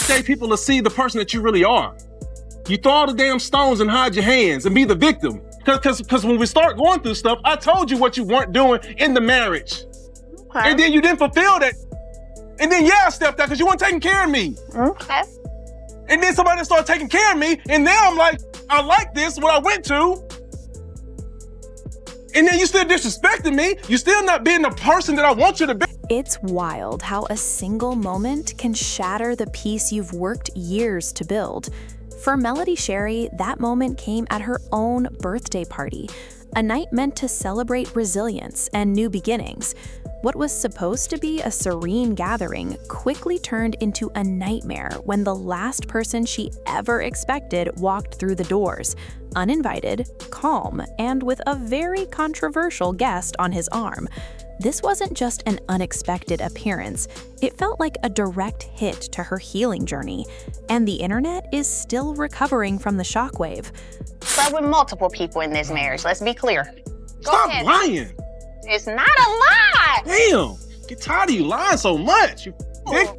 day people will see the person that you really are. You throw all the damn stones and hide your hands and be the victim. Because when we start going through stuff, I told you what you weren't doing in the marriage. Okay. And then you didn't fulfill that. And then I stepped out because you weren't taking care of me. Okay. And then somebody started taking care of me, and now I'm like, I like this, what I went to. And then you still disrespecting me. You still not being the person that I want you to be. It's wild how a single moment can shatter the peace you've worked years to build. For Melody Sherry, that moment came at her own birthday party, a night meant to celebrate resilience and new beginnings. What was supposed to be a serene gathering quickly turned into a nightmare when the last person she ever expected walked through the doors, uninvited, calm, and with a very controversial guest on his arm. This wasn't just an unexpected appearance, it felt like a direct hit to her healing journey, and the internet is still recovering from the shockwave. But with multiple people in this marriage, let's be clear. Stop lying. It's not a lie. Damn, get tired of you lying so much.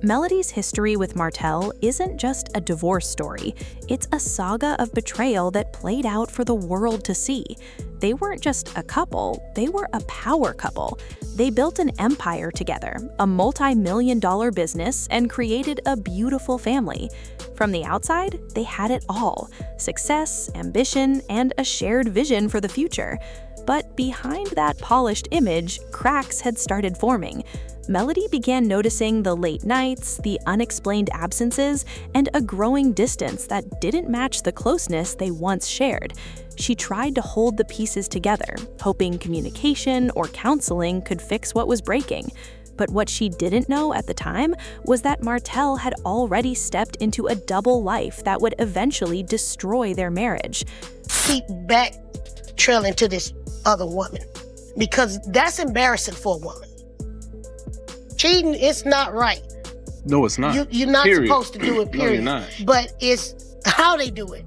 Melody's history with Martell isn't just a divorce story. It's a saga of betrayal that played out for the world to see. They weren't just a couple, they were a power couple. They built an empire together, a multi-million-dollar business, and created a beautiful family. From the outside, they had it all: success, ambition, and a shared vision for the future. But behind that polished image, cracks had started forming. Melody began noticing the late nights, the unexplained absences, and a growing distance that didn't match the closeness they once shared. She tried to hold the pieces together, hoping communication or counseling could fix what was breaking. But what she didn't know at the time was that Martell had already stepped into a double life that would eventually destroy their marriage. Keep back trailing to this other woman, because that's embarrassing for a woman. Cheating is not right. No, it's not. You're not supposed to do it, period. No, you're not. But it's how they do it.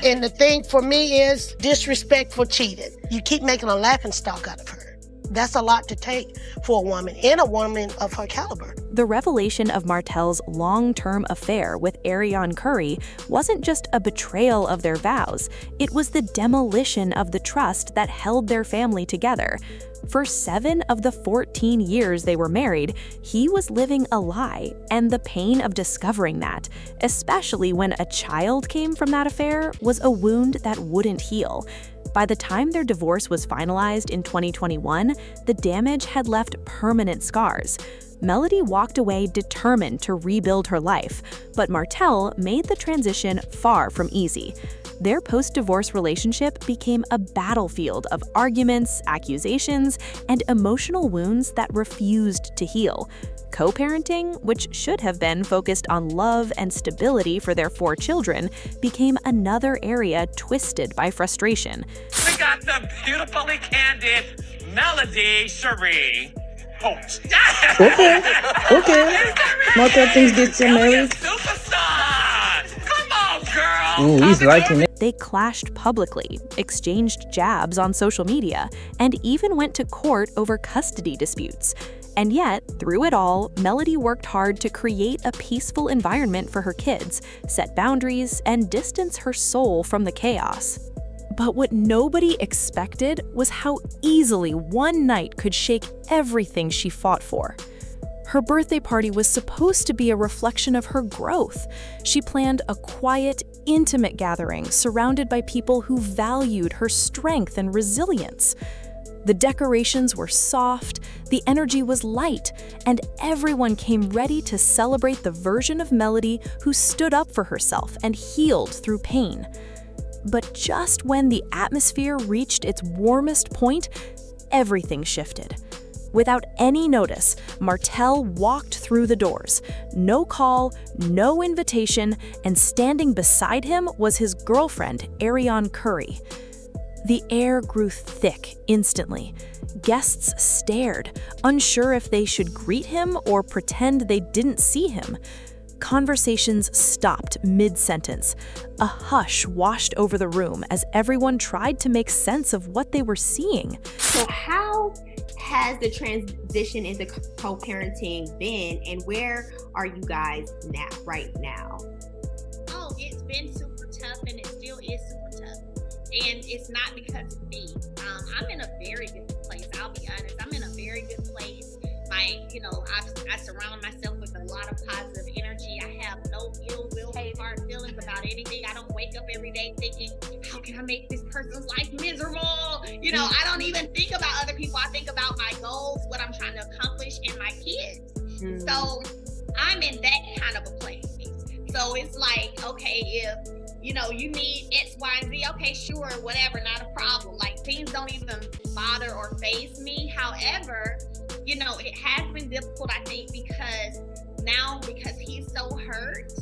And the thing for me is disrespect for cheating. You keep making a laughingstock out of her. That's a lot to take for a woman, and a woman of her caliber. The revelation of Martell's long-term affair with Ariane Curry wasn't just a betrayal of their vows, it was the demolition of the trust that held their family together. For 7 of the 14 years they were married, he was living a lie, and the pain of discovering that, especially when a child came from that affair, was a wound that wouldn't heal. By the time their divorce was finalized in 2021, the damage had left permanent scars. Melody walked away determined to rebuild her life, but Martell made the transition far from easy. Their post-divorce relationship became a battlefield of arguments, accusations, and emotional wounds that refused to heal. Co-parenting, which should have been focused on love and stability for their 4 children, became another area twisted by frustration. We got the beautifully candid Melody Sherry Holt. Okay. Martell thinks this is married. Superstar! Come on, girl! Ooh, he's liking it. They clashed publicly, exchanged jabs on social media, and even went to court over custody disputes. And yet, through it all, Melody worked hard to create a peaceful environment for her kids, set boundaries, and distance her soul from the chaos. But what nobody expected was how easily one night could shake everything she fought for. Her birthday party was supposed to be a reflection of her growth. She planned a quiet, intimate gathering surrounded by people who valued her strength and resilience. The decorations were soft, the energy was light, and everyone came ready to celebrate the version of Melody who stood up for herself and healed through pain. But just when the atmosphere reached its warmest point, everything shifted. Without any notice, Martell walked through the doors. No call, no invitation, and standing beside him was his girlfriend, Ariane Curry. The air grew thick instantly. Guests stared, unsure if they should greet him or pretend they didn't see him. Conversations stopped mid-sentence. A hush washed over the room as everyone tried to make sense of what they were seeing. So how has the transition into co-parenting been, and where are you guys now, right now? Oh, it's been super tough, and it still is super tough. And it's not because of me. I'm in a very good place. I'll be honest. I'm in a very good place. I surround myself with a lot of positive energy. I have no ill will, hard feelings about anything. I don't wake up every day thinking, how can I make this person's life miserable? I don't even think about other people. I think about my goals, what I'm trying to accomplish, and my kids. So I'm in that kind of a place. So it's like, okay, if you need X, Y, and Z, okay, sure, whatever, not a problem. Like, things don't even bother or faze me. However, it has been difficult, I think, because he's so hurt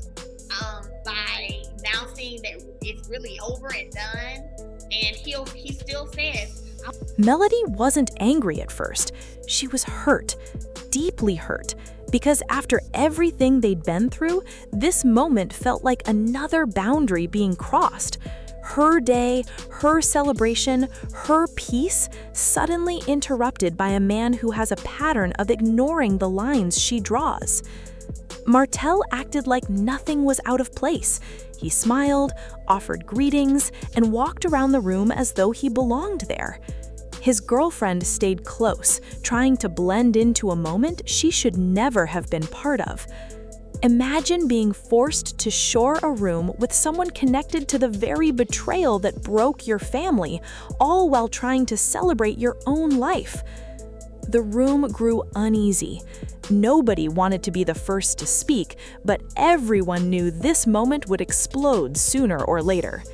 by now seeing that it's really over and done, and he still says. Melody wasn't angry at first. She was hurt, deeply hurt, because after everything they'd been through, this moment felt like another boundary being crossed. Her day, her celebration, her peace, suddenly interrupted by a man who has a pattern of ignoring the lines she draws. Martell acted like nothing was out of place. He smiled, offered greetings, and walked around the room as though he belonged there. His girlfriend stayed close, trying to blend into a moment she should never have been part of. Imagine being forced to share a room with someone connected to the very betrayal that broke your family, all while trying to celebrate your own life. The room grew uneasy. Nobody wanted to be the first to speak, but everyone knew this moment would explode sooner or later.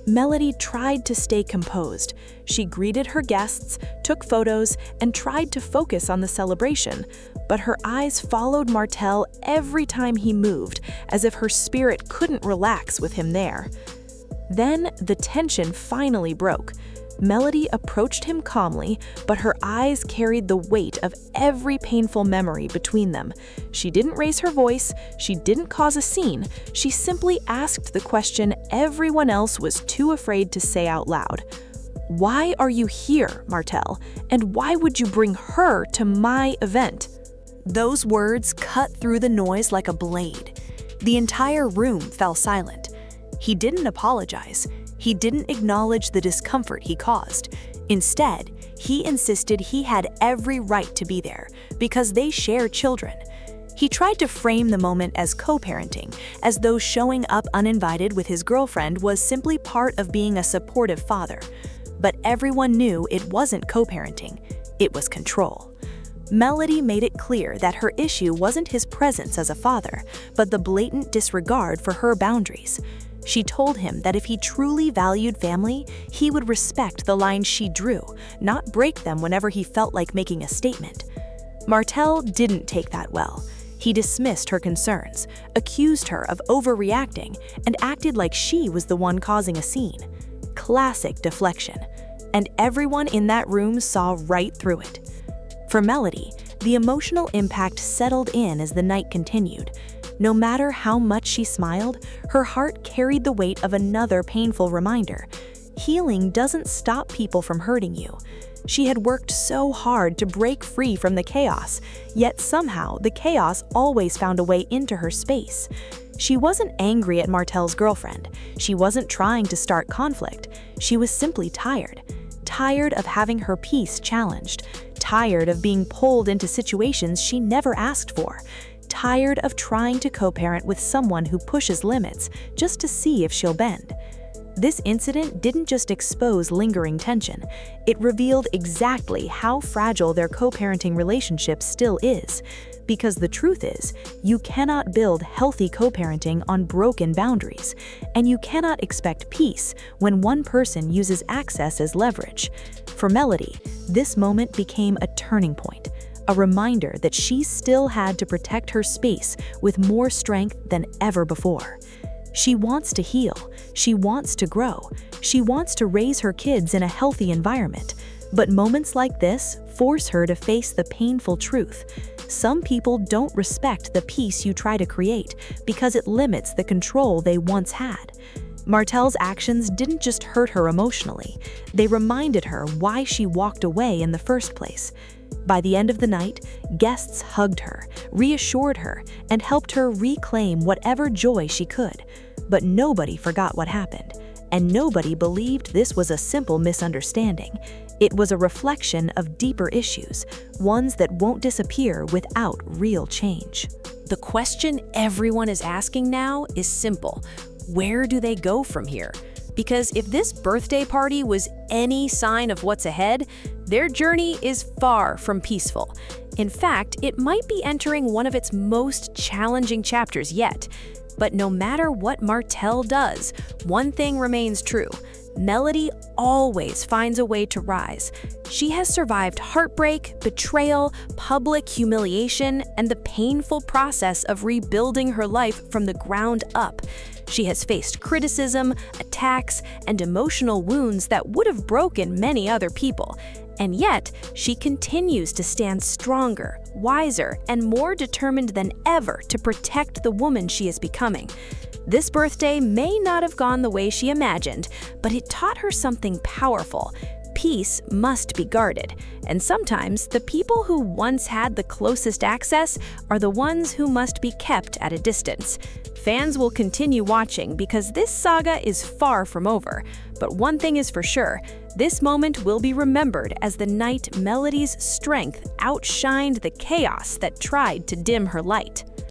Melody tried to stay composed. She greeted her guests, took photos, and tried to focus on the celebration, but her eyes followed Martell every time he moved, as if her spirit couldn't relax with him there. Then the tension finally broke. Melody approached him calmly, but her eyes carried the weight of every painful memory between them. She didn't raise her voice, she didn't cause a scene, she simply asked the question everyone else was too afraid to say out loud. Why are you here, Martell? And why would you bring her to my event? Those words cut through the noise like a blade. The entire room fell silent. He didn't apologize. He didn't acknowledge the discomfort he caused. Instead, he insisted he had every right to be there because they share children. He tried to frame the moment as co-parenting, as though showing up uninvited with his girlfriend was simply part of being a supportive father. But everyone knew it wasn't co-parenting, it was control. Melody made it clear that her issue wasn't his presence as a father, but the blatant disregard for her boundaries. She told him that if he truly valued family, he would respect the lines she drew, not break them whenever he felt like making a statement. Martell didn't take that well. He dismissed her concerns, accused her of overreacting, and acted like she was the one causing a scene. Classic deflection. And everyone in that room saw right through it. For Melody, the emotional impact settled in as the night continued. No matter how much she smiled, her heart carried the weight of another painful reminder. Healing doesn't stop people from hurting you. She had worked so hard to break free from the chaos, yet somehow the chaos always found a way into her space. She wasn't angry at Martell's girlfriend. She wasn't trying to start conflict. She was simply tired. Tired of having her peace challenged. Tired of being pulled into situations she never asked for. Tired of trying to co-parent with someone who pushes limits just to see if she'll bend. This incident didn't just expose lingering tension, it revealed exactly how fragile their co-parenting relationship still is. Because the truth is, you cannot build healthy co-parenting on broken boundaries, and you cannot expect peace when one person uses access as leverage. For Melody, this moment became a turning point. A reminder that she still had to protect her space with more strength than ever before. She wants to heal, she wants to grow, she wants to raise her kids in a healthy environment. But moments like this force her to face the painful truth. Some people don't respect the peace you try to create because it limits the control they once had. Martell's actions didn't just hurt her emotionally, they reminded her why she walked away in the first place. By the end of the night, guests hugged her, reassured her, and helped her reclaim whatever joy she could. But nobody forgot what happened, and nobody believed this was a simple misunderstanding. It was a reflection of deeper issues, ones that won't disappear without real change. The question everyone is asking now is simple. Where do they go from here? Because if this birthday party was any sign of what's ahead, their journey is far from peaceful. In fact, it might be entering one of its most challenging chapters yet. But no matter what Martell does, one thing remains true. Melody always finds a way to rise. She has survived heartbreak, betrayal, public humiliation, and the painful process of rebuilding her life from the ground up. She has faced criticism, attacks, and emotional wounds that would have broken many other people. And yet, she continues to stand stronger, wiser, and more determined than ever to protect the woman she is becoming. This birthday may not have gone the way she imagined, but it taught her something powerful. Peace must be guarded, and sometimes the people who once had the closest access are the ones who must be kept at a distance. Fans will continue watching because this saga is far from over. But one thing is for sure, this moment will be remembered as the night Melody's strength outshined the chaos that tried to dim her light.